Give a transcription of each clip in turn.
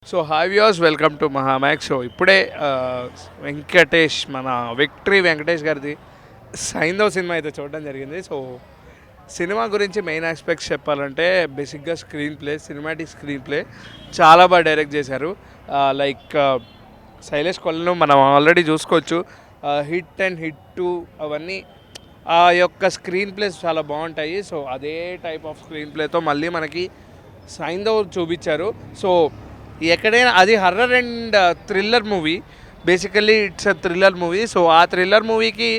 So hi viewers, welcome to Mahamax. So ఇప్పుడే వెంకటేష్ మన victory Venkatesh గారిది సైంధవ్ సినిమా అయితే చూడడం జరిగింది. సో సినిమా గురించి మెయిన్ ఆస్పెక్ట్స్ చెప్పాలంటే బేసిక్గా screen play, cinematic screen play చాలా బాగా డైరెక్ట్ చేశారు. లైక్ శైలేష్ కొలను మనం ఆల్రెడీ చూసుకోవచ్చు. హిట్ అండ్ హిట్ 2 అవన్నీ ఆ యొక్క స్క్రీన్ ప్లేస్ చాలా బాగుంటాయి. సో అదే టైప్ ఆఫ్ స్క్రీన్ ప్లేతో మళ్ళీ మనకి సైంధవ్ చూపించారు. సో ఎక్కడైనా అది horror and thriller movie, basically it's a thriller movie. So ఆ థ్రిల్లర్ మూవీకి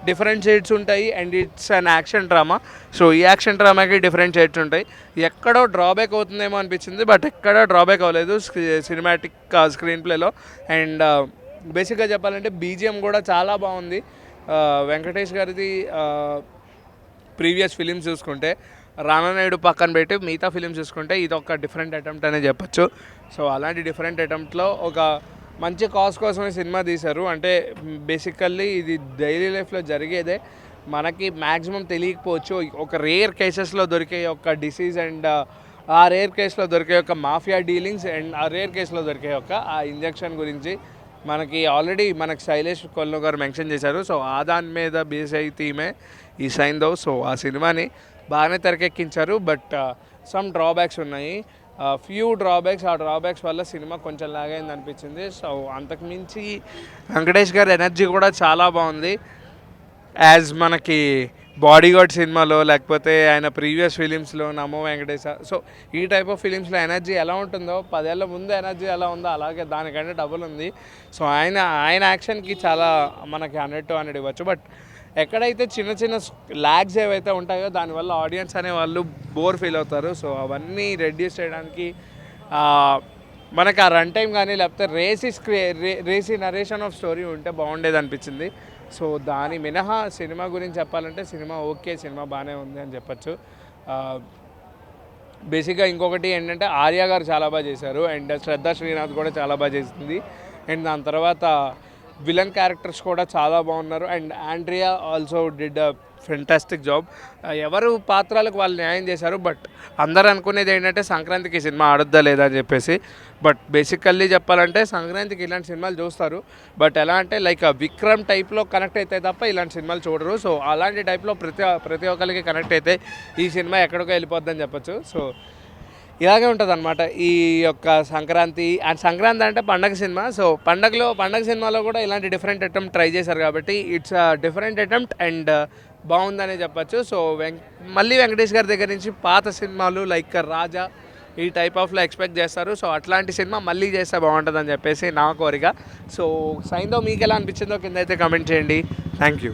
డిఫరెంట్ షేడ్స్ ఉంటాయి and it's an action drama. So ఈ యాక్షన్ డ్రామాకి డిఫరెంట్ షేడ్స్ ఉంటాయి. ఎక్కడో డ్రాబ్యాక్ అవుతుందేమో అనిపించింది, బట్ ఎక్కడో డ్రాబ్యాక్ అవ్వలేదు సినిమాటిక్ స్క్రీన్ ప్లేలో. అండ్ బేసిక్గా చెప్పాలంటే బీజిఎం కూడా చాలా బాగుంది. వెంకటేష్ గారిది ప్రీవియస్ ఫిలిమ్స్ చూసుకుంటే రానానాయుడు పక్కన పెట్టి మిగతా ఫిలిమ్స్ చూసుకుంటే ఇది ఒక డిఫరెంట్ అటెంప్ట్ అనే చెప్పచ్చు. సో అలాంటి డిఫరెంట్ అటెంప్ట్లో ఒక మంచి కాజ్ కోసమే సినిమా తీశారు. అంటే బేసికల్లీ ఇది డైలీ లైఫ్లో జరిగేదే, మనకి మ్యాక్సిమం తెలియకపోవచ్చు. ఒక రేర్ కేసెస్లో దొరికే ఒక డిసీజ్ అండ్ ఆ రేర్ కేసులో దొరికే ఒక మాఫియా డీలింగ్స్ అండ్ ఆ రేర్ కేసులో దొరికే ఒక ఆ ఇంజెక్షన్ గురించి మనకి ఆల్రెడీ మనకి శైలేష్ కొల్లు గారు మెన్షన్ చేశారు. సో ఆ దాని మీద బేస్ అయి థీమే ఈ సైంధవ్. సో ఆ సినిమాని బాగానే తెరకెక్కించారు, బట్ సమ్ డ్రాబ్యాక్స్ ఉన్నాయి, ఫ్యూ డ్రాబ్యాక్స్. ఆ డ్రాబ్యాక్స్ వల్ల సినిమా కొంచెం లాగ్ అయింది అనిపించింది. సో అంతకుమించి వెంకటేష్ గారి ఎనర్జీ కూడా చాలా బాగుంది. యాజ్ మనకి బాడీగార్డ్ సినిమాలో, లేకపోతే ఆయన ప్రీవియస్ ఫిలిమ్స్లో నమో వెంకటేశ, సో ఈ టైప్ ఆఫ్ ఫిలిమ్స్లో ఎనర్జీ ఎలా ఉంటుందో 10 ఏళ్ల ముందు ఎనర్జీ ఎలా ఉందో అలాగే దానికంటే డబుల్ ఉంది. సో ఆయన యాక్షన్కి చాలా మనకి 100-100 ఇవ్వచ్చు. బట్ ఎక్కడైతే చిన్న చిన్న ల్యాగ్స్ ఏవైతే ఉంటాయో దానివల్ల ఆడియన్స్ అనే వాళ్ళు బోర్ ఫీల్ అవుతారు. సో అవన్నీ రెడ్యూస్ చేయడానికి మనకు ఆ రన్ టైం కానీ లేకపోతే రేసీ నరేషన్ ఆఫ్ స్టోరీ ఉంటే బాగుండేది అనిపించింది. సో దాని మినహా సినిమా గురించి చెప్పాలంటే సినిమా ఓకే, సినిమా బాగానే ఉంది అని చెప్పచ్చు. బేసిక్గా ఇంకొకటి ఏంటంటే ఆర్య గారు చాలా బాగా చేశారు అండ్ శ్రద్ధా శ్రీనాథ్ కూడా చాలా బాగా చేసింది. అండ్ దాని తర్వాత విలన్ క్యారెక్టర్స్ కూడా చాలా బాగున్నారు and Andrea also did a fantastic job. ఎవరు పాత్రలకు వాళ్ళు న్యాయం చేశారు. బట్ అందరూ అనుకునేది ఏంటంటే సంక్రాంతికి సినిమా ఆడొద్దా లేదా అని చెప్పేసి. బట్ బేసికల్లీ చెప్పాలంటే సంక్రాంతికి ఇలాంటి సినిమాలు చూస్తారు, బట్ ఎలా అంటే లైక్ విక్రమ్ టైప్లో కనెక్ట్ అయితే తప్ప ఇలాంటి సినిమాలు చూడరు. సో అలాంటి టైప్లో ప్రతి ఒక్కరికి కనెక్ట్ అయితే ఈ సినిమా ఎక్కడికో వెళ్ళిపోద్దని చెప్పచ్చు. సో ఇలాగే ఉంటుంది అనమాట ఈ యొక్క సంక్రాంతి. అండ్ సంక్రాంతి అంటే పండగ సినిమా. సో పండగ సినిమాలో కూడా ఇలాంటి డిఫరెంట్ అటెంప్ట్ ట్రై చేశారు కాబట్టి ఇట్స్ డిఫరెంట్ అటెంప్ట్ అండ్ బాగుందనే చెప్పచ్చు. సో మళ్ళీ వెంకటేష్ గారి దగ్గర నుంచి పాత సినిమాలు లైక్ రాజా ఈ టైప్ ఆఫ్లో ఎక్స్పెక్ట్ చేస్తారు. సో అట్లాంటి సినిమా మళ్ళీ చేస్తే బాగుంటుందని చెప్పేసి నా కోరిక. సో సైంధవ్ మీకు ఎలా అనిపించిందో కింద అయితే కమెంట్ చేయండి. Thank you.